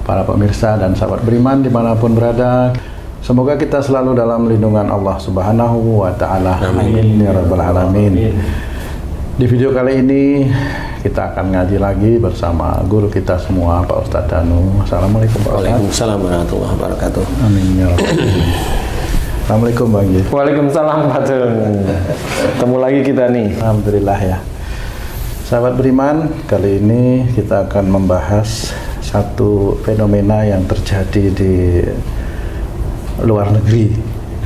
para pemirsa dan sahabat beriman dimanapun berada. Semoga kita selalu dalam lindungan Allah Subhanahu wa Ta'ala. Amin ya Rabbal Alamin. Di video kali ini kita akan ngaji lagi bersama guru kita semua, Pak Ustadz Danu. Assalamualaikum Pak Ustadz. Waalaikumsalam warahmatullahi wabarakatuh. Amin ya Rabbal. Assalamualaikum Bang Ji. Waalaikumsalam Pak Tun. Ketemu lagi kita nih. Alhamdulillah ya. Sahabat beriman, kali ini kita akan membahas satu fenomena yang terjadi di luar negeri.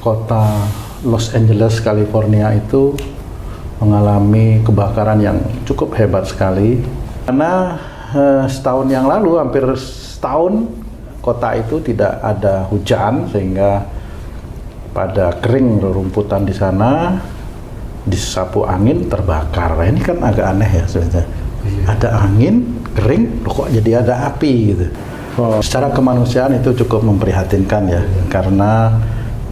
Kota Los Angeles, California itu mengalami kebakaran yang cukup hebat sekali. Karena setahun yang lalu, hampir setahun, kota itu tidak ada hujan sehingga pada kering rerumputan di sana, disapu angin terbakar. Ini kan agak aneh ya sebenarnya. Ada angin kering, kok jadi ada api gitu. Secara kemanusiaan itu cukup memprihatinkan ya, karena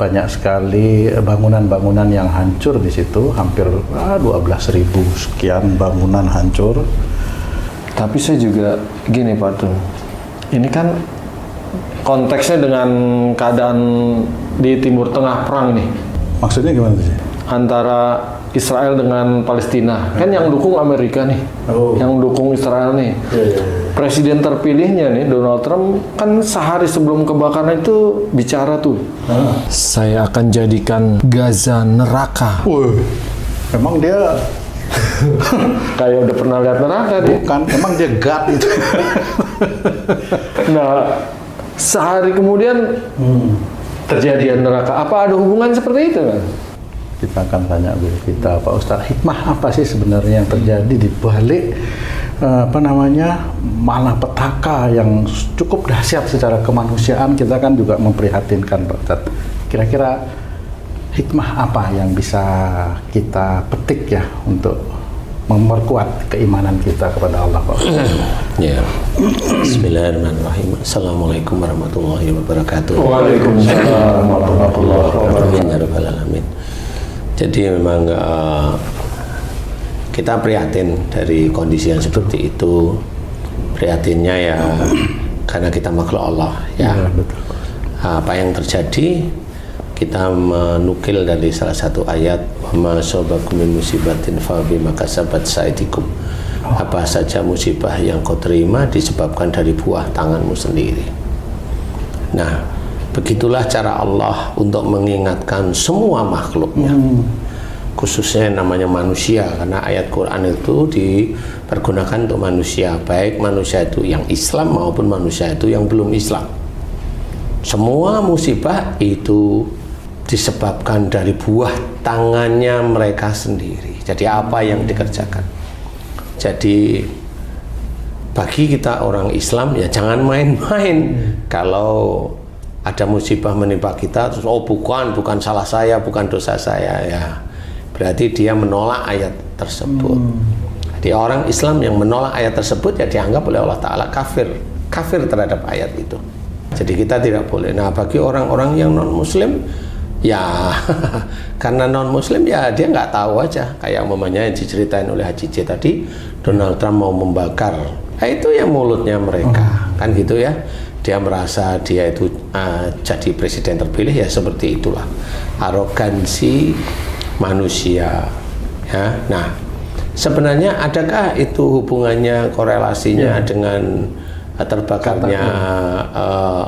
banyak sekali bangunan-bangunan yang hancur di situ, hampir 12.000 sekian bangunan hancur. Tapi saya juga gini Pak Tun, ini kan konteksnya dengan keadaan di Timur Tengah perang nih. Maksudnya gimana sih? Antara Israel dengan Palestina. Kan yang dukung Amerika nih. Yang dukung Israel nih. Presiden terpilihnya nih, Donald Trump, kan sehari sebelum kebakaran itu bicara tuh. Saya akan jadikan Gaza neraka. Emang dia Kayak udah pernah lihat neraka dia. bukan, emang dia God itu. Nah, sehari kemudian terjadi neraka. Apa ada hubungan seperti itu kan? Kita akan tanya guru kita, Pak Ustadz, hikmah apa sih sebenarnya yang terjadi di balik malapetaka yang cukup dahsyat secara kemanusiaan? Kita kan juga memprihatinkan, Pak Ustadz. Kira-kira hikmah apa yang bisa kita petik ya untuk memperkuat keimanan kita kepada Allah, Pak Ustadz? Ya. Bismillahirrahmanirrahim. Assalamualaikum warahmatullahi wabarakatuh. Waalaikumsalam warahmatullahi wabarakatuh. Amin ya rabbal alamin. Jadi memang kita prihatin dari kondisi yang seperti itu. Prihatinnya ya karena kita makhluk Allah ya. Betul. Apa yang terjadi, kita menukil dari salah satu ayat, "Wa ma asabakum min musibatin fa bima kasabat aydikum." Apa saja musibah yang kau terima disebabkan dari buah tanganmu sendiri. Nah, begitulah cara Allah untuk mengingatkan semua makhluknya, khususnya namanya manusia, karena ayat Quran itu dipergunakan untuk manusia, baik manusia itu yang Islam maupun manusia itu yang belum Islam. Semua musibah itu disebabkan dari buah tangannya mereka sendiri. Jadi apa yang dikerjakan? Jadi bagi kita orang Islam ya jangan main-main. Kalau ada musibah menimpa kita, terus bukan salah saya, bukan dosa saya, ya berarti dia menolak ayat tersebut. Jadi orang Islam yang menolak ayat tersebut ya dianggap oleh Allah Ta'ala kafir terhadap ayat itu. Jadi kita tidak boleh. Nah, bagi orang-orang yang non Muslim ya karena non Muslim ya dia nggak tahu aja, kayak umpamanya yang diceritain oleh Haji J tadi, Donald Trump mau membakar, itu ya mulutnya mereka, kan gitu ya. Dia merasa dia itu jadi presiden terpilih, ya seperti itulah arogansi manusia ya. Nah, sebenarnya adakah itu hubungannya, korelasinya dengan terbakarnya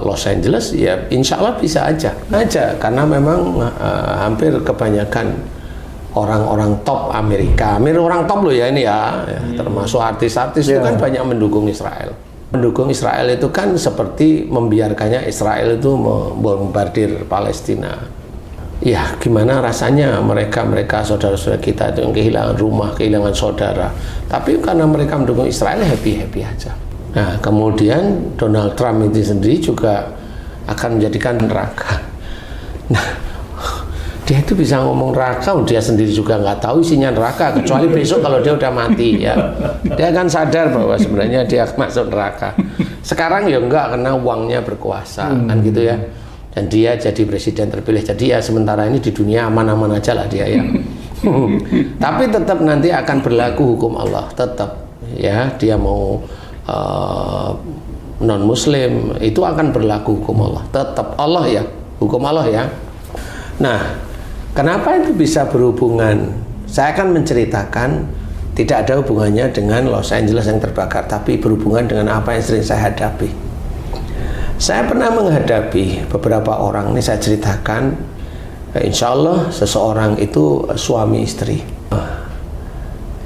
Los Angeles? Ya insya Allah bisa aja, karena memang hampir kebanyakan orang-orang top Amerika, orang top loh ya ini ya, termasuk artis-artis itu kan banyak mendukung Israel. Mendukung Israel itu kan seperti membiarkannya Israel itu membombardir Palestina. Ya gimana rasanya mereka saudara-saudara kita itu yang kehilangan rumah, kehilangan saudara, tapi karena mereka mendukung Israel happy aja. Nah kemudian Donald Trump itu sendiri juga akan menjadikan neraka. Nah dia itu bisa ngomong neraka, dia sendiri juga nggak tahu isinya neraka, kecuali besok kalau dia udah mati ya, dia akan sadar bahwa sebenarnya dia masuk neraka. Sekarang ya enggak, karena uangnya berkuasa kan gitu ya, dan dia jadi presiden terpilih, jadi ya sementara ini di dunia aman-aman aja lah dia ya. Tapi tetap nanti akan berlaku hukum Allah, tetap ya. Dia mau non-muslim, itu akan berlaku hukum Allah. Tetap Allah ya, hukum Allah ya. Nah, kenapa itu bisa berhubungan? Saya akan menceritakan tidak ada hubungannya dengan Los Angeles yang terbakar, tapi berhubungan dengan apa yang sering saya hadapi. Saya pernah menghadapi beberapa orang, ini saya ceritakan. Insya Allah seseorang itu suami istri,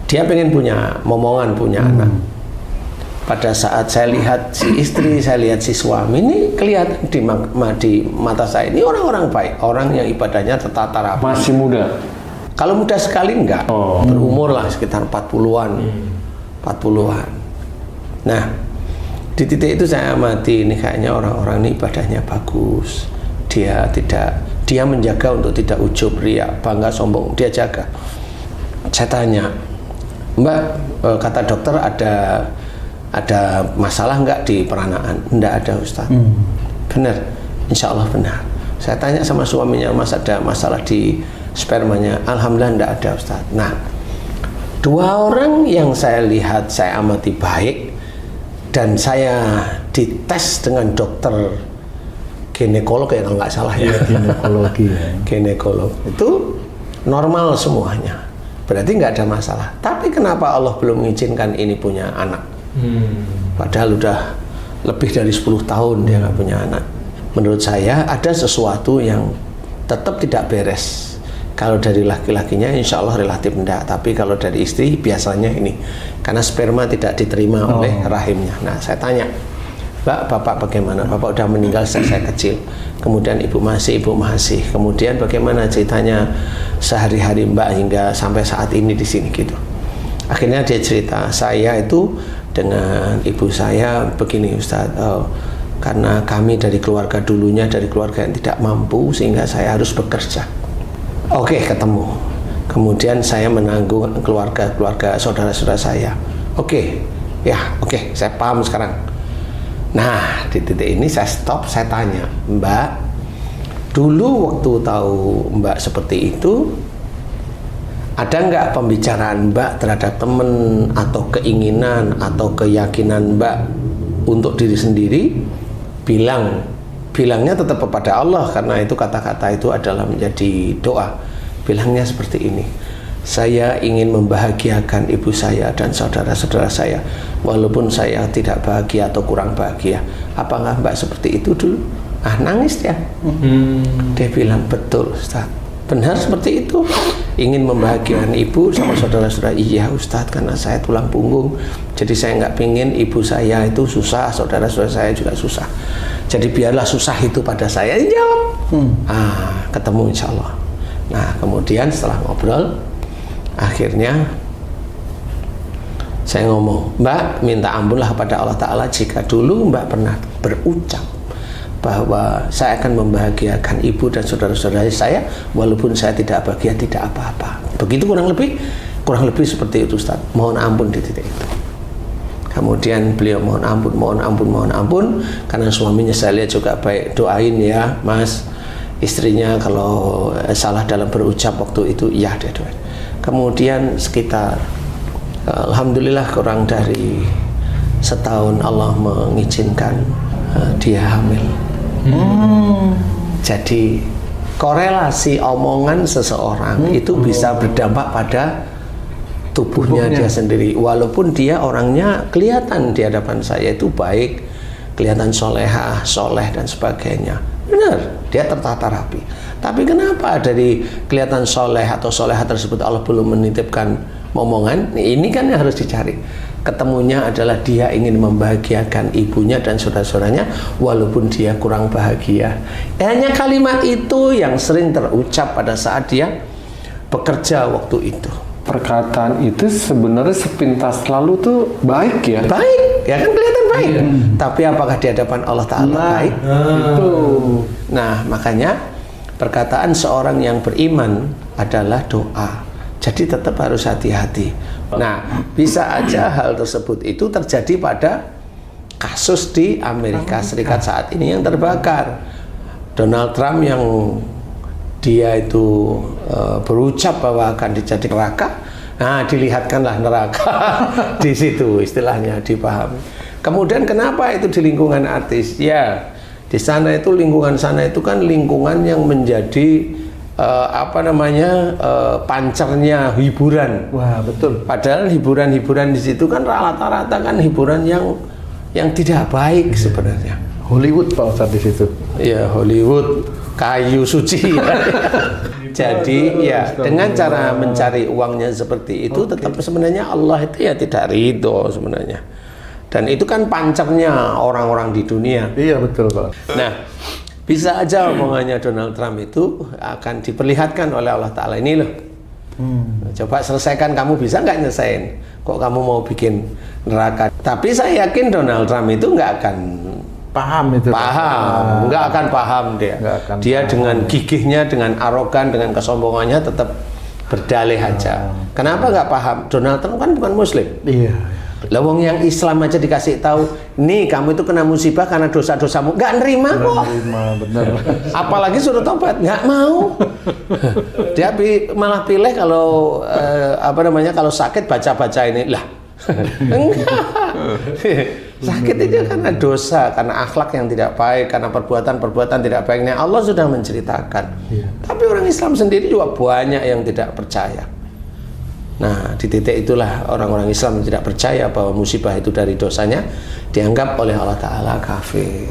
dia pengen punya momongan, punya anak. Pada saat saya lihat si istri, saya lihat si suami, ini kelihatan di mata saya, ini orang-orang baik, orang yang ibadahnya tertata rapi. Masih muda? Kalau muda sekali enggak, berumur lah sekitar 40-an. 40-an. Nah, di titik itu saya amati, ini kayaknya orang-orang ini ibadahnya bagus. Dia menjaga untuk tidak ujub, riya, bangga, sombong, dia jaga. Saya tanya, Mbak, kata dokter ada masalah nggak di peranaan? Nggak ada, Ustaz. Benar? Insya Allah benar. Saya tanya sama suaminya, Mas ada masalah di spermanya? Alhamdulillah nggak ada, Ustaz. Nah, dua orang yang saya lihat, saya amati baik, dan saya dites dengan dokter ginekolog ya kalau nggak salah ya. Ginekologi ya. Ginekolog itu normal semuanya, berarti nggak ada masalah. Tapi kenapa Allah belum mengizinkan ini punya anak? Padahal udah lebih dari 10 tahun dia nggak punya anak. Menurut saya ada sesuatu yang tetap tidak beres. Kalau dari laki-lakinya insya Allah relatif enggak, tapi kalau dari istri biasanya ini karena sperma tidak diterima oleh rahimnya. Nah, saya tanya, Mbak, Bapak bagaimana? Bapak udah meninggal sejak saya kecil. Kemudian Ibu masih. Kemudian bagaimana ceritanya sehari-hari Mbak hingga sampai saat ini di sini gitu. Akhirnya dia cerita, saya itu dengan ibu saya begini, Ustadz, karena kami dari keluarga dulunya dari keluarga yang tidak mampu sehingga saya harus bekerja. Oke, ketemu. Kemudian saya menanggung keluarga saudara-saudara saya. Oke, saya paham sekarang. Nah, di titik ini saya stop, saya tanya, Mbak, dulu waktu tahu Mbak seperti itu, ada nggak pembicaraan Mbak terhadap teman atau keinginan atau keyakinan Mbak untuk diri sendiri? Bilangnya tetap kepada Allah, karena itu kata-kata itu adalah menjadi doa. Bilangnya seperti ini, saya ingin membahagiakan ibu saya dan saudara-saudara saya, walaupun saya tidak bahagia atau kurang bahagia. Apakah Mbak seperti itu dulu? Nangis dia. Dia bilang, betul Ustaz, benar seperti itu. Ingin membahagiakan ibu sama saudara-saudara. Iya Ustaz, karena saya tulang punggung, jadi saya nggak pingin ibu saya itu susah, saudara-saudara saya juga susah. Jadi biarlah susah itu pada saya. Jawab. Ketemu insya Allah. Nah, kemudian setelah ngobrol, akhirnya saya ngomong, Mbak, minta ampunlah kepada Allah Ta'ala jika dulu Mbak pernah berucap bahwa saya akan membahagiakan ibu dan saudara-saudara saya walaupun saya tidak bahagia, tidak apa-apa. Begitu kurang lebih seperti itu, Ustaz. Mohon ampun di titik itu. Kemudian beliau mohon ampun, karena suaminya saya lihat juga baik, doain ya Mas, istrinya kalau salah dalam berucap waktu itu, iya dia doain. Kemudian sekitar alhamdulillah kurang dari setahun Allah mengizinkan dia hamil. Jadi korelasi omongan seseorang itu bisa berdampak pada tubuhnya dia sendiri. Walaupun dia orangnya kelihatan di hadapan saya itu baik, kelihatan solehah, soleh dan sebagainya. Benar, dia tertata rapi. Tapi kenapa dari kelihatan soleh atau solehah tersebut Allah belum menitipkan momongan? Ini kan yang harus dicari. Ketemunya adalah dia ingin membahagiakan ibunya dan saudara-saudaranya walaupun dia kurang bahagia. Hanya kalimat itu yang sering terucap pada saat dia bekerja waktu itu. Perkataan itu sebenarnya sepintas lalu tuh baik ya? Baik, ya kan kelihatan baik. Tapi apakah di hadapan Allah Ta'ala baik? Itu. Nah, makanya perkataan seorang yang beriman adalah doa. Jadi tetap harus hati-hati. Nah, bisa aja hal tersebut itu terjadi pada kasus di Amerika Serikat saat ini yang terbakar. Donald Trump yang dia itu berucap bahwa akan dijadikan neraka. Nah, dilihatkanlah neraka di situ, istilahnya dipahami. Kemudian kenapa itu di lingkungan artis? Ya, di sana itu lingkungan sana itu kan lingkungan yang menjadi pancernya hiburan. Wah, betul. Padahal hiburan-hiburan di situ kan rata-rata kan hiburan yang tidak baik sebenarnya. Hollywood Pak Ustadz di situ. Ya, Hollywood, kayu suci. Jadi ya dengan cara mencari uangnya seperti itu, tetap sebenarnya Allah itu ya tidak ridho sebenarnya. Dan itu kan pancernya orang-orang di dunia. Iya betul Pak. Nah, bisa aja omongannya Donald Trump itu akan diperlihatkan oleh Allah Ta'ala, ini loh. Coba selesaikan, kamu bisa nggak nyelesain? Kok kamu mau bikin neraka? Tapi saya yakin Donald Trump itu nggak akan paham itu. Nggak akan paham dia. Dia dengan gigihnya, dengan arogan, dengan kesombongannya tetap berdalih aja. Kenapa nggak paham? Donald Trump kan bukan Muslim. Iya. Lawang yang Islam aja dikasih tahu, nih kamu itu kena musibah karena dosa-dosamu, nggak nerima kok. Bener. Apalagi suruh tobat, nggak mau. Dia malah pilih kalau kalau sakit baca ini lah. Enggak. Sakit itu karena dosa, karena akhlak yang tidak baik, karena perbuatan tidak baiknya. Allah sudah menceritakan. Tapi orang Islam sendiri juga banyak yang tidak percaya. Nah, di titik itulah orang-orang Islam yang tidak percaya bahwa musibah itu dari dosanya, dianggap oleh Allah Ta'ala kafir.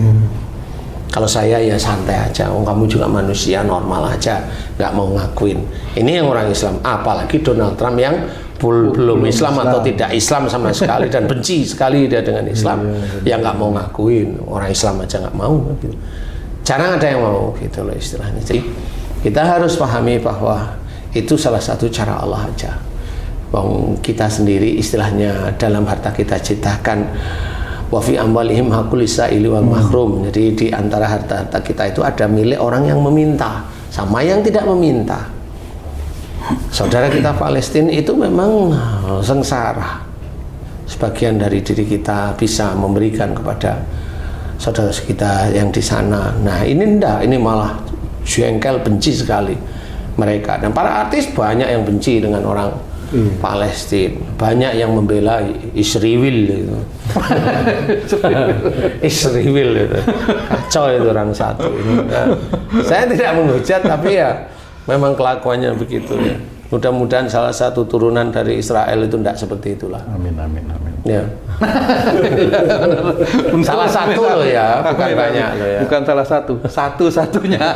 Kalau saya ya santai aja, kamu juga manusia normal aja, nggak mau ngakuin. Ini yang orang Islam, apalagi Donald Trump yang belum Islam atau tidak Islam sama sekali dan benci sekali dia dengan Islam, yang nggak mau ngakuin. Orang Islam aja nggak mau gitu. Jarang ada yang mau gitu loh istilahnya. Jadi kita harus pahami bahwa itu salah satu cara Allah aja. Bang, kita sendiri istilahnya dalam harta kita ciptakan wa fi amwalihim haqqul lisaili wal mahrum. Jadi di antara harta-harta kita itu ada milik orang yang meminta sama yang tidak meminta. Saudara kita Palestina itu memang sengsara. Sebagian dari diri kita bisa memberikan kepada saudara kita yang di sana. Nah, ini enggak, ini malah jengkel, benci sekali mereka. Dan para artis banyak yang benci dengan orang Palestina, banyak yang membela Israel gitu. Israel itu kacau itu orang satu ini. Nah, saya tidak menghujat, tapi ya memang kelakuannya begitu ya. Mudah-mudahan salah satu turunan dari Israel itu tidak seperti itulah. Amin. Ya. Salah satu loh ya, bukan banyak loh ya. Bukan salah satu, satu-satunya.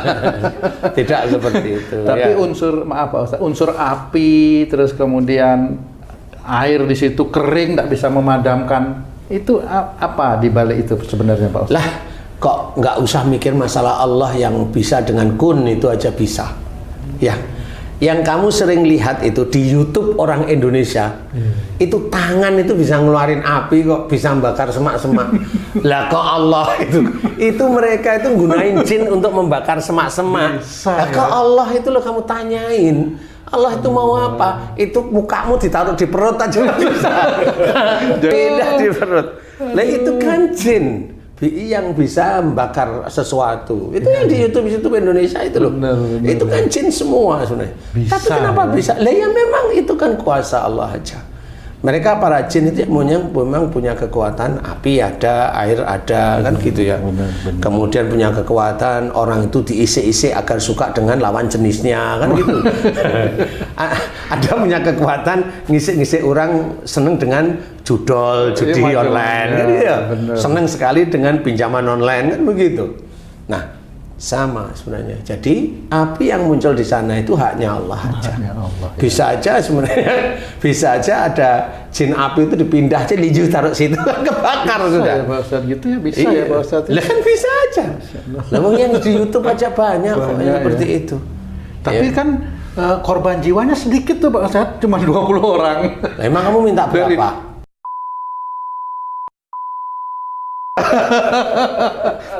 Tidak seperti itu. Tapi unsur api, terus kemudian air di situ kering, tidak bisa memadamkan. Itu apa di balik itu sebenarnya Pak Ustaz? Lah, kok nggak usah mikir masalah Allah yang bisa dengan kun itu aja bisa. Ya. Yang kamu sering lihat itu di YouTube orang Indonesia, itu tangan itu bisa ngeluarin api kok, bisa membakar semak-semak. Lah kok Allah itu mereka itu gunain jin untuk membakar semak-semak. Lah kok Allah itu lo kamu tanyain, Allah itu mau apa? Itu mukamu ditaruh di perut aja bisa. Tidak di perut. Lah itu kan jin yang bisa membakar sesuatu. Itu yang di YouTube Indonesia itu loh. Benar. Itu kan jin semua sebenarnya. Tapi kenapa bisa? Lah ya memang itu kan kuasa Allah aja. Mereka para jin itu memang punya kekuatan, api ada, air ada, kan gitu ya. Benar. Kemudian punya kekuatan orang itu diisi-isi agar suka dengan lawan jenisnya, kan gitu. Ada punya kekuatan ngisi-ngisi orang seneng dengan judi online, kan ya. Seneng sekali dengan pinjaman online, kan begitu. Nah, sama sebenarnya. Jadi api yang muncul di sana itu haknya Allah aja. Bisa aja sebenarnya, bisa aja ada jin api itu dipindah aja dijual taruh situ kan kebakar sudah. Ya, Pak Ustadz, gitu ya bisa ya Pak Ustadz. Lah kan bisa aja. Lah yang di YouTube aja banyak kok seperti itu. Tapi kan korban jiwanya sedikit tuh Pak Ustadz, cuma 20 orang. Emang kamu minta berapa?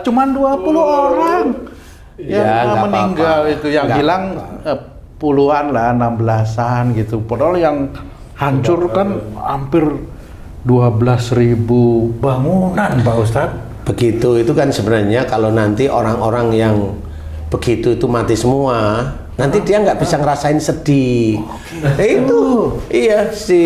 Cuman 20 orang yang meninggal itu, yang hilang puluhan lah, 16-an gitu. Padahal yang hancur kan hampir 12.000 bangunan Pak Ustadz. Begitu itu kan sebenarnya kalau nanti orang-orang yang begitu itu mati semua, nanti dia nggak bisa ngerasain sedih. Itu iya, si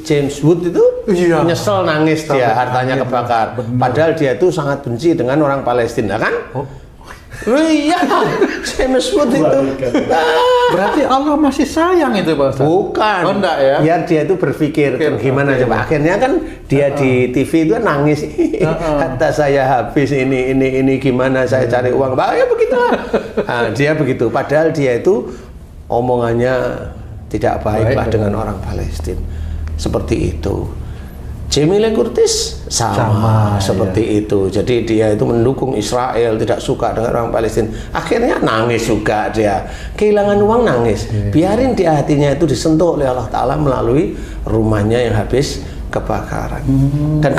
James Wood itu Iya. Nyesel, nangis dia, hartanya kebakar. Padahal dia itu sangat benci dengan orang Palestina, kan? Iya, James Wood itu. Berarti Allah masih sayang itu Pak Ustaz? Bukan. Oh, enggak ya? Biar dia itu berpikir gimana coba. Akhirnya kan dia di TV itu kan nangis. Harta saya habis, ini gimana saya cari uang. Ya begitulah. Nah, dia begitu. Padahal dia itu omongannya tidak baiklah dengan orang Palestina. Seperti itu. Jamie Lee Curtis sama seperti itu. Jadi dia itu mendukung Israel, tidak suka dengan orang Palestina. Akhirnya nangis juga dia. Kehilangan uang nangis. Biarin dia hatinya itu disentuh oleh Allah Ta'ala melalui rumahnya yang habis kebakaran. Dan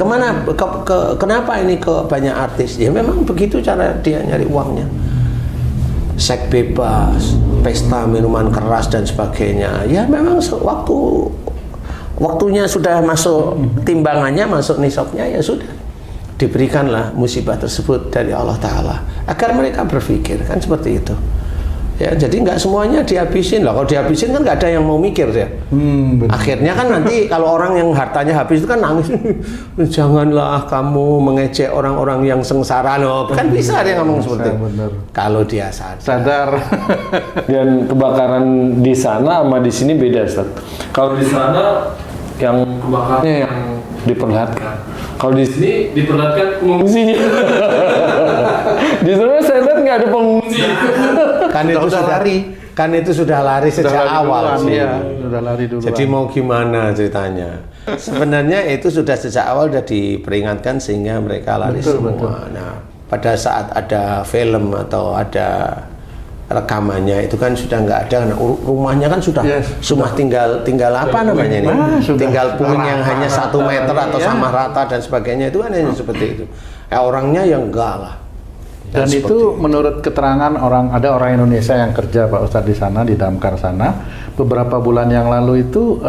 kenapa ini ke banyak artis? Ya memang begitu cara dia nyari uangnya. Seks bebas, pesta minuman keras dan sebagainya. Ya memang waktunya sudah masuk timbangannya, masuk nisabnya, ya sudah diberikanlah musibah tersebut dari Allah Ta'ala agar mereka berpikir, kan seperti itu ya. Jadi nggak semuanya dihabisin lah. Kalau dihabisin kan nggak ada yang mau mikir ya. Akhirnya kan nanti kalau orang yang hartanya habis itu kan nangis, janganlah kamu mengejek orang-orang yang sengsara, loh. Kan bisa dia ngomong seperti itu kalau dia sadar. Dan kebakaran di sana sama di sini beda, Ustaz. Kalau di sana yang kebakarnya yang diperlihatkan, kalau di sini diperlihatkan pengungsinya. Di sana saya lihat nggak ada pengungsi. Kan itu sudah lari sejak awal sih. Ya, sudah lari dulu. Jadi mau gimana ceritanya? Sebenarnya itu sudah sejak awal sudah diperingatkan sehingga mereka lari semua. Nah, pada saat ada film atau ada rekamannya itu kan sudah nggak ada, rumahnya kan sudah semua tinggal apa namanya ini, tinggal puing yang hanya 1 meter atau sama rata dan sebagainya, itu kan hanya seperti itu. Orangnya yang enggak lah. Dan itu menurut keterangan ada orang Indonesia yang kerja Pak Ustadz di sana, di Damkar sana, beberapa bulan yang lalu itu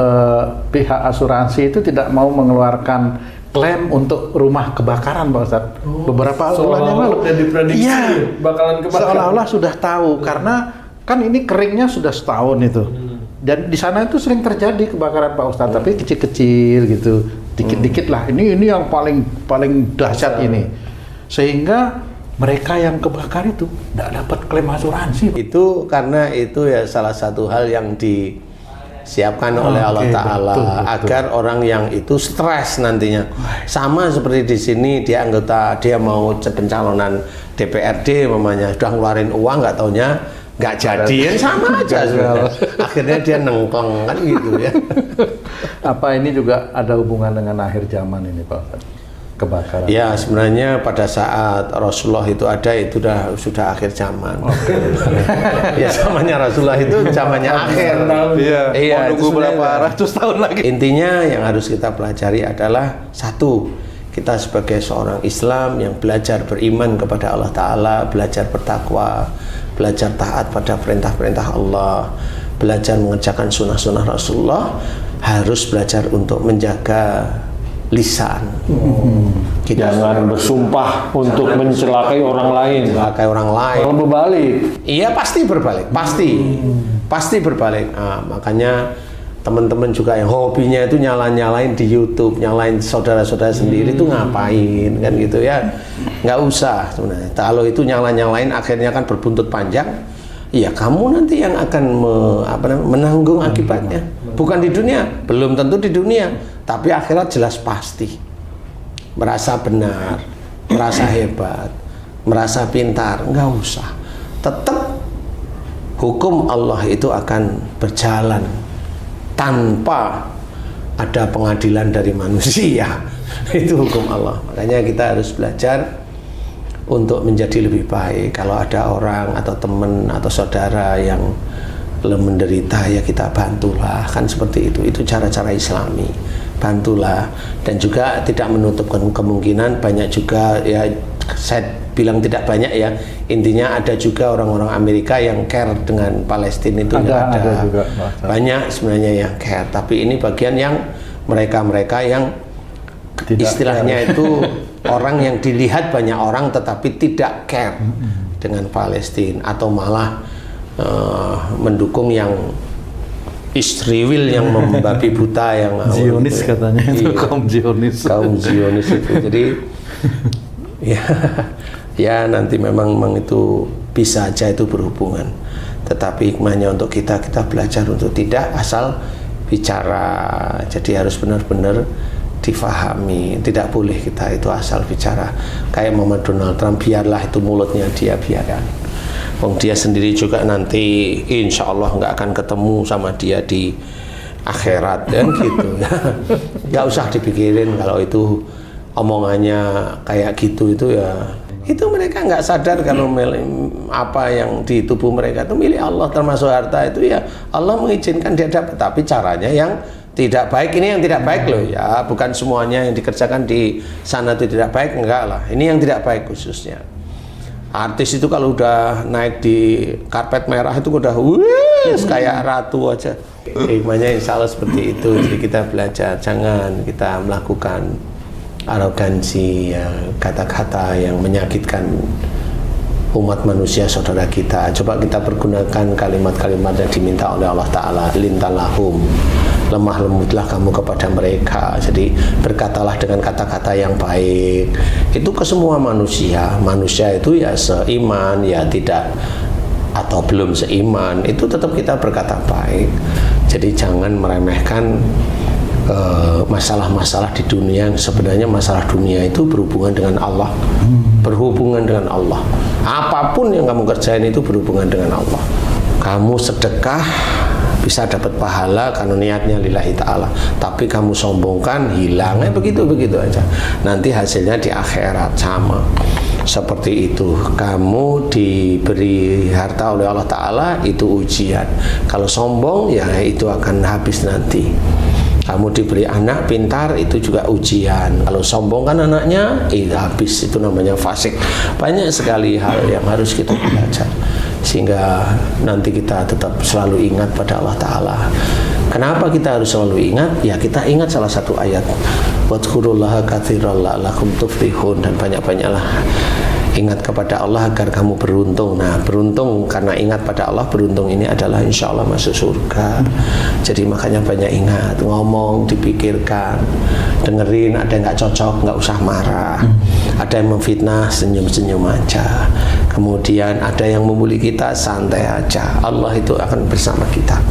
pihak asuransi itu tidak mau mengeluarkan klaim untuk rumah kebakaran Pak Ustadz. Beberapa bulan yang lalu. Diprediksi bakalan kebakaran. Seolah-olah sudah tahu karena kan ini keringnya sudah setahun itu. Dan di sana itu sering terjadi kebakaran Pak Ustadz, tapi kecil-kecil gitu, dikit-dikit lah. Ini yang paling dahsyat ini. Sehingga mereka yang kebakar itu tidak dapat klaim asuransi. Itu karena itu ya salah satu hal yang disiapkan oleh Allah Ta'ala agar orang yang itu stres nantinya. Sama seperti di sini dia mau pencalonan DPRD mamanya, sudah ngeluarin uang nggak taunya nggak jadi, sama aja sebenarnya. Akhirnya dia nengkleng kan gitu ya. Apa ini juga ada hubungan dengan akhir zaman ini Pak Ustadz? Kebakaran. Ya sebenarnya pada saat Rasulullah itu ada, itu sudah akhir zaman. Ya zamannya Rasulullah itu zamannya akhir. Iya. Mau nunggu berapa ratus tahun lagi. Intinya yang harus kita pelajari adalah satu, kita sebagai seorang Islam yang belajar beriman kepada Allah Ta'ala, belajar bertakwa, belajar taat pada perintah-perintah Allah, belajar mengerjakan sunnah-sunnah Rasulullah, harus belajar untuk menjaga lisan. Jangan bersumpah untuk mencelakai orang lain. Kalau berbalik, iya pasti berbalik, pasti berbalik. Nah, makanya teman-teman juga yang hobinya itu nyalain di YouTube, nyalain saudara-saudara sendiri itu ngapain kan gitu ya? Nggak usah sebenarnya. Kalau itu nyalain akhirnya kan berbuntut panjang. Iya, kamu nanti yang akan menanggung akibatnya. Bukan di dunia, belum tentu di dunia, tapi akhirat jelas pasti. Merasa benar, merasa hebat, merasa pintar, nggak usah. Tetap hukum Allah itu akan berjalan tanpa ada pengadilan dari manusia. Itu hukum Allah. Makanya kita harus belajar untuk menjadi lebih baik. Kalau ada orang atau teman atau saudara yang menderita, ya kita bantulah, kan seperti itu. Itu cara-cara Islami, bantulah. Dan juga tidak menutup kemungkinan banyak juga, ya saya bilang tidak banyak ya, intinya ada juga orang-orang Amerika yang care dengan Palestina itu. Ada juga banyak sebenarnya yang care, tapi ini bagian yang mereka yang tidak istilahnya care. Itu orang yang dilihat banyak orang tetapi tidak care dengan Palestina, atau malah mendukung yang Israel yang membabi buta yang Zionis itu. Katanya itu Iya, kaum Zionis itu. Jadi ya nanti memang itu bisa aja itu berhubungan, tetapi hikmahnya untuk kita belajar untuk tidak asal bicara. Jadi harus benar-benar difahami, tidak boleh kita itu asal bicara kayak Muhammad Donald Trump, biarlah itu mulutnya dia, biarkan. Dia sendiri juga nanti insya Allah nggak akan ketemu sama dia di akhirat kan gitu. Nggak usah dipikirin kalau itu omongannya kayak gitu, itu ya itu mereka nggak sadar kalau apa yang di tubuh mereka itu milik Allah, termasuk harta itu ya Allah mengizinkan dia dapat, tapi caranya yang tidak baik. Ini yang tidak baik loh ya, bukan semuanya yang dikerjakan di sana itu tidak baik, enggak lah, ini yang tidak baik khususnya. Artis itu kalau udah naik di karpet merah itu udah kayak ratu aja. Hikmahnya insya Allah seperti itu. Jadi kita belajar, jangan kita melakukan arogansi, ya, kata-kata yang menyakitkan umat manusia saudara kita. Coba kita pergunakan kalimat-kalimat yang diminta oleh Allah Ta'ala, lintalahum, lemah lembutlah kamu kepada mereka. Jadi berkatalah dengan kata-kata yang baik. Itu ke semua manusia. Manusia itu ya seiman, ya tidak, atau belum seiman, itu tetap kita berkata baik. Jadi jangan meremehkan masalah-masalah di dunia. Sebenarnya masalah dunia itu berhubungan dengan Allah, berhubungan dengan Allah. Apapun yang kamu kerjain itu berhubungan dengan Allah. Kamu sedekah bisa dapat pahala karena niatnya lillahi ta'ala, tapi kamu sombongkan, hilangnya begitu aja. Nanti hasilnya di akhirat sama seperti itu. Kamu diberi harta oleh Allah Ta'ala, itu ujian. Kalau sombong ya itu akan habis nanti. Kamu diberi anak pintar, itu juga ujian. Kalau sombong kan anaknya, itu habis, itu namanya fasik. Banyak sekali hal yang harus kita belajar, sehingga nanti kita tetap selalu ingat pada Allah Ta'ala. Kenapa kita harus selalu ingat? Ya kita ingat salah satu ayat, wadhkurullaha katsiran la'allakum tuflihun, dan banyak-banyaklah ingat kepada Allah agar kamu beruntung. Nah, beruntung karena ingat pada Allah, beruntung ini adalah insya Allah masuk surga. Jadi makanya banyak ingat, ngomong dipikirkan, dengerin, ada yang nggak cocok nggak usah marah, ada yang memfitnah senyum-senyum aja, kemudian ada yang membuli kita, santai aja, Allah itu akan bersama kita.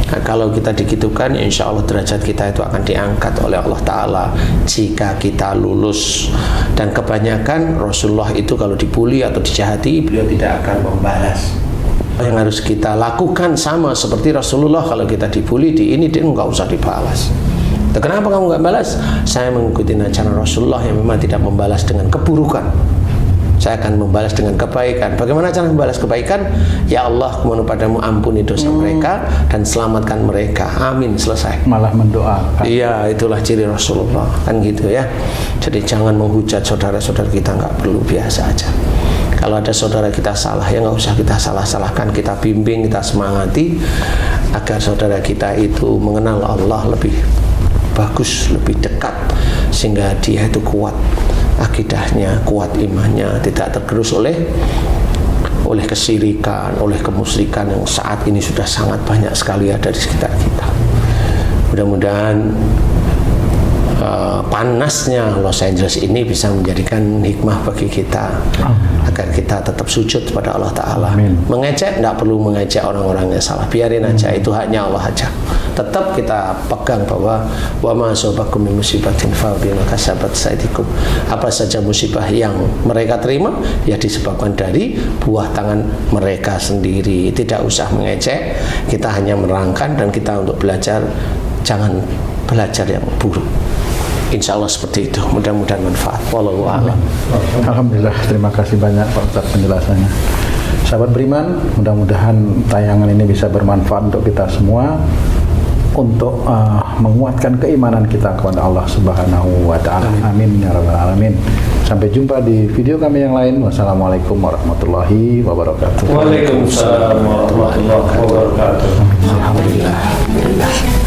Nah, kalau kita digitukan, insya Allah derajat kita itu akan diangkat oleh Allah Ta'ala jika kita lulus. Dan kebanyakan Rasulullah itu kalau dibully atau dijahati, beliau tidak akan membalas. Yang harus kita lakukan sama seperti Rasulullah, kalau kita dibully di ini, dia nggak usah dibalas. Kenapa kamu nggak balas? Saya mengikuti ajaran Rasulullah yang memang tidak membalas dengan keburukan. Saya akan membalas dengan kebaikan. Bagaimana cara membalas kebaikan? Ya Allah, mohon padamu ampuni dosa mereka dan selamatkan mereka. Amin, selesai. Malah mendoakan. Iya, itulah ciri Rasulullah, kan gitu ya. Jadi jangan menghujat saudara-saudara kita, nggak perlu, biasa aja. Kalau ada saudara kita salah, ya nggak usah kita salah-salahkan, kita bimbing, kita semangati agar saudara kita itu mengenal Allah lebih bagus, lebih dekat, sehingga dia itu kuat akidahnya, kuat imannya, tidak tergerus oleh kesyirikan, oleh kemusyrikan yang saat ini sudah sangat banyak sekali ada di sekitar kita. Mudah-mudahan panasnya Los Angeles ini bisa menjadikan hikmah bagi kita agar kita tetap sujud pada Allah Ta'ala. Mengecek, tidak perlu mengecek orang-orang yang salah, biarin aja, itu haknya Allah aja. Tetap kita pegang bahwa wa ma asabakum min musibatin fa bima kasabat aydikum. Apa saja musibah yang mereka terima ya disebabkan dari buah tangan mereka sendiri. Tidak usah mengecek, kita hanya merangkan dan kita untuk belajar, jangan belajar yang buruk. Insya Allah seperti itu. Mudah-mudahan manfaat. Wallahu a'lam. Alhamdulillah, terima kasih banyak Pak Ustadz penjelasannya. Sahabat beriman, mudah-mudahan tayangan ini bisa bermanfaat untuk kita semua, untuk menguatkan keimanan kita kepada Allah Subhanahu wa Ta'ala. Amin ya rabbal alamin. Sampai jumpa di video kami yang lain. Wassalamualaikum warahmatullahi wabarakatuh. Waalaikumsalam warahmatullahi wabarakatuh. Alhamdulillah.